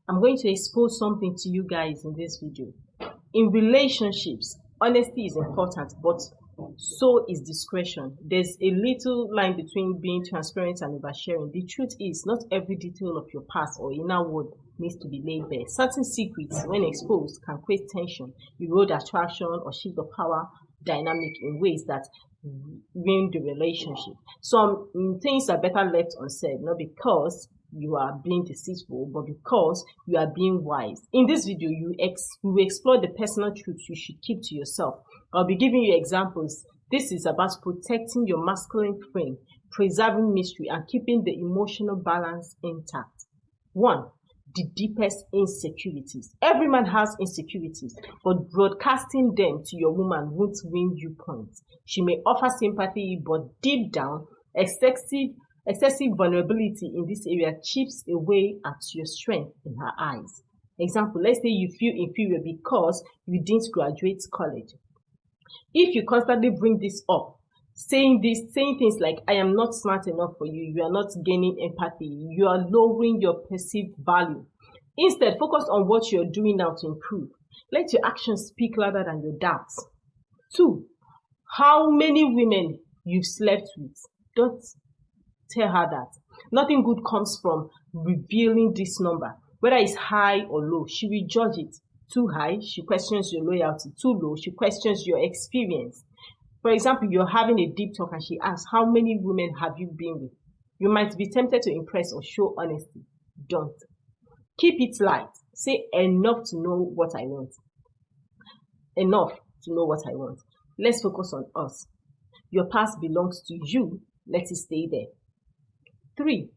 I'm going to expose something to you guys in this video. In relationships, honesty is important, but so is discretion. There's a little line between being transparent and oversharing. The truth is, not every detail of your past or inner world needs to be laid bare. Certain secrets, when exposed, can create tension, erode attraction, or shift the power dynamic in ways that ruin the relationship. Some things are better left unsaid, not because you are being deceitful, but because you are being wise. In this video, we will explore the personal truths you should keep to yourself. I'll be giving you examples. This is about protecting your masculine frame, preserving mystery, and keeping the emotional balance intact. 1. The deepest insecurities. Every man has insecurities, but broadcasting them to your woman won't win you points. She may offer sympathy, but deep down, excessive vulnerability in this area chips away at your strength in her eyes. Example, let's say you feel inferior because you didn't graduate college. If you constantly bring this up, saying things like, I am not smart enough for you, you are not gaining empathy, you are lowering your perceived value. Instead, focus on what you're doing now to improve. Let your actions speak louder than your doubts. 2. How many women you've slept with. Don't tell her that. Nothing good comes from revealing this number. Whether it's high or low, she will judge it. Too high, she questions your loyalty. Too low, she questions your experience. For example, you're having a deep talk and she asks, how many women have you been with? You might be tempted to impress or show honesty. Don't. Keep it light. Say enough to know what I want. Enough to know what I want. Let's focus on us. Your past belongs to you. Let it stay there. 3.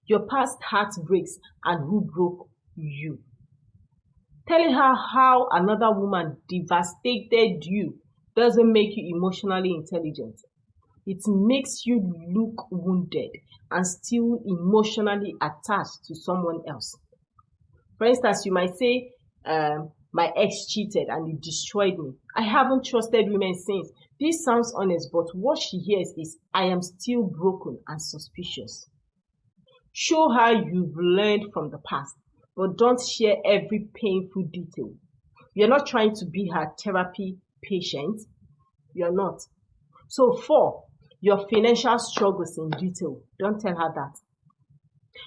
Your past heartbreaks and who broke you. Telling her how another woman devastated you doesn't make you emotionally intelligent. It makes you look wounded and still emotionally attached to someone else. For instance, you might say, my ex cheated and he destroyed me. I haven't trusted women since. This sounds honest, but what she hears is, I am still broken and suspicious. Show her you've learned from the past, but don't share every painful detail. You're not trying to be her therapy patient. You're not. So 4, your financial struggles in detail. Don't tell her that.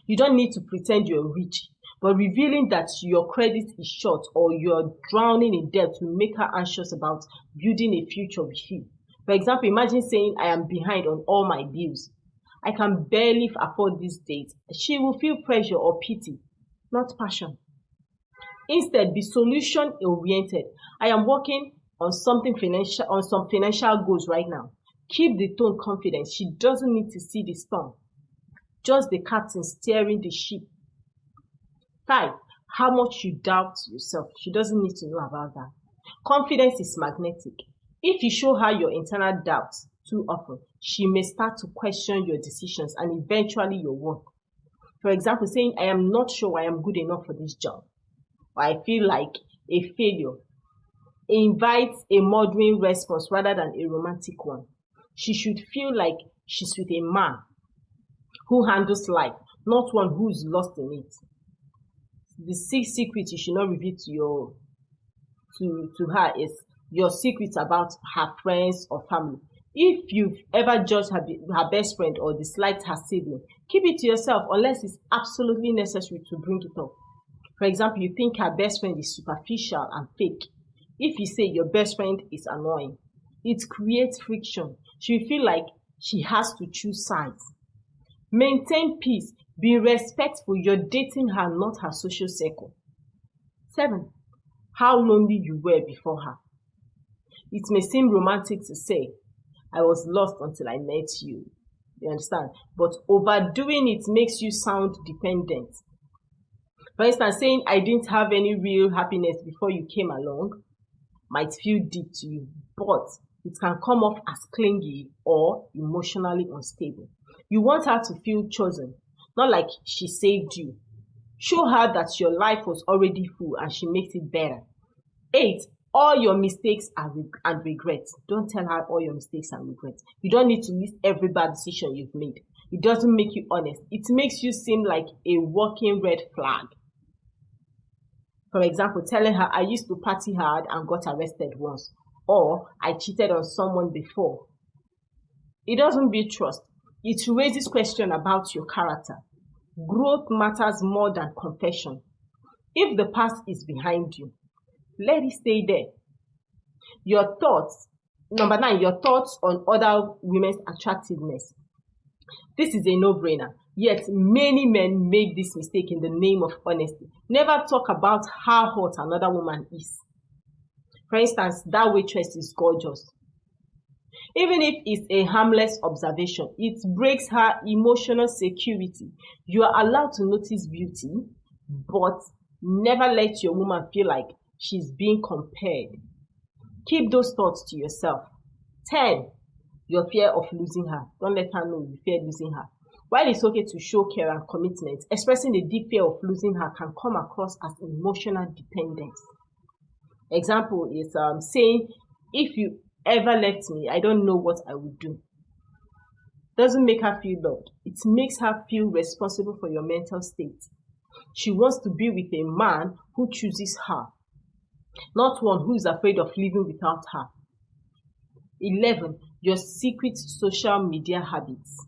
You don't need to pretend you're rich, but revealing that your credit is short or you're drowning in debt will make her anxious about building a future with you. For example, imagine saying, I am behind on all my bills. I can barely afford this date. She will feel pressure or pity, not passion. Instead, be solution-oriented. I am working on some financial goals right now. Keep the tone confident. She doesn't need to see the storm, just the captain steering the ship. 5. How much you doubt yourself. She doesn't need to know about that. Confidence is magnetic. If you show her your internal doubts too often, she may start to question your decisions and eventually your work. For example, saying, I am not sure I am good enough for this job, or I feel like a failure, invites a mothering response rather than a romantic one. She should feel like she's with a man who handles life, not one who's lost in it. The 6th secret you should not reveal to her is your secrets about her friends or family. If you've ever judged her best friend or disliked her sibling, keep it to yourself unless it's absolutely necessary to bring it up. For example, you think her best friend is superficial and fake. If you say your best friend is annoying, it creates friction. She will feel like she has to choose sides. Maintain peace. Be respectful. You're dating her, not her social circle. 7. How lonely you were before her. It may seem romantic to say, I was lost until I met you. You understand? But overdoing it makes you sound dependent. For instance, saying, I didn't have any real happiness before you came along might feel deep to you, but it can come off as clingy or emotionally unstable. You want her to feel chosen, not like she saved you. Show her that your life was already full and she makes it better. 8. All your mistakes and regrets. Don't tell her all your mistakes and regrets. You don't need to list every bad decision you've made. It doesn't make you honest. It makes you seem like a walking red flag. For example, telling her, I used to party hard and got arrested once, or I cheated on someone before. It doesn't build trust. It raises questions about your character. Growth matters more than confession. If the past is behind you, let it stay there. Your thoughts. Number 9, your thoughts on other women's attractiveness. This is a no-brainer. Yet many men make this mistake in the name of honesty. Never talk about how hot another woman is. For instance, that waitress is gorgeous. Even if it's a harmless observation, it breaks her emotional security. You are allowed to notice beauty, but never let your woman feel like she's being compared. Keep those thoughts to yourself. 10, your fear of losing her. Don't let her know you fear losing her. While it's okay to show care and commitment, expressing a deep fear of losing her can come across as emotional dependence. Example is saying, if you ever left me, I don't know what I would do. Doesn't make her feel loved. It makes her feel responsible for your mental state. She wants to be with a man who chooses her, not one who is afraid of living without her. 11, your secret social media habits.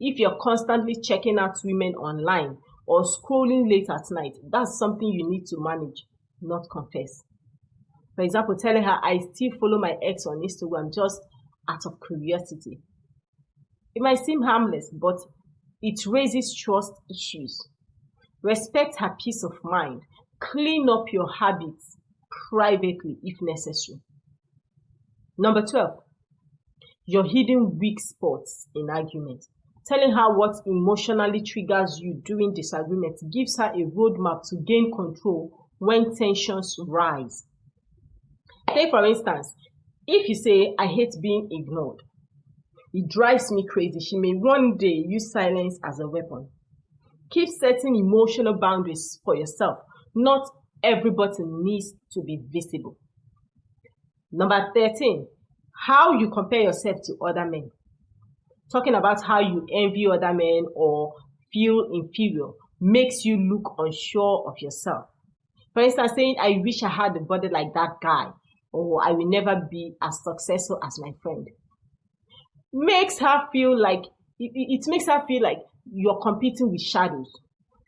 If you're constantly checking out women online or scrolling late at night, that's something you need to manage, not confess. For example, telling her, I still follow my ex on Instagram just out of curiosity. It might seem harmless, but it raises trust issues. Respect her peace of mind. Clean up your habits privately if necessary. Number 12, your hidden weak spots in argument. Telling her what emotionally triggers you during disagreement gives her a roadmap to gain control when tensions rise. Take for instance, if you say, I hate being ignored, it drives me crazy. She may one day use silence as a weapon. Keep setting emotional boundaries for yourself. Not everybody needs to be visible. Number 13, how you compare yourself to other men. Talking about how you envy other men or feel inferior makes you look unsure of yourself. For instance, saying, I wish I had a body like that guy, or I will never be as successful as my friend. Makes her feel like, it makes her feel like you're competing with shadows.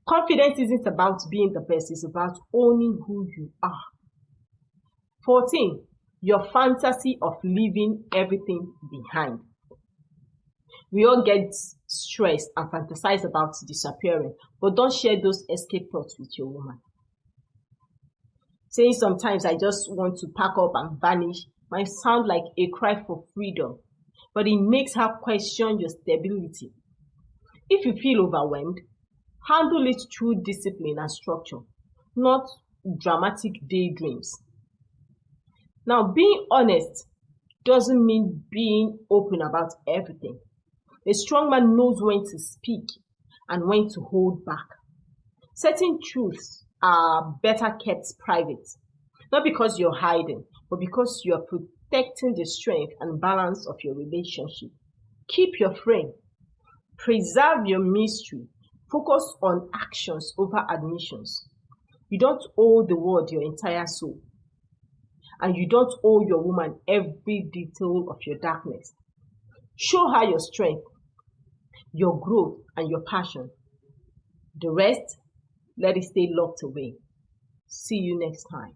Confidence isn't about being the best, it's about owning who you are. 14, your fantasy of leaving everything behind. We all get stressed and fantasize about disappearing, but don't share those escape plots with your woman. Saying sometimes I just want to pack up and vanish might sound like a cry for freedom, but it makes her question your stability. If you feel overwhelmed, handle it through discipline and structure, not dramatic daydreams. Now, being honest doesn't mean being open about everything. A strong man knows when to speak and when to hold back. Certain truths are better kept private, not because you're hiding, but because you're protecting the strength and balance of your relationship. Keep your frame. Preserve your mystery. Focus on actions over admissions. You don't owe the world your entire soul. And you don't owe your woman every detail of your darkness. Show her your strength, your growth, and your passion. The rest, let it stay locked away. See you next time.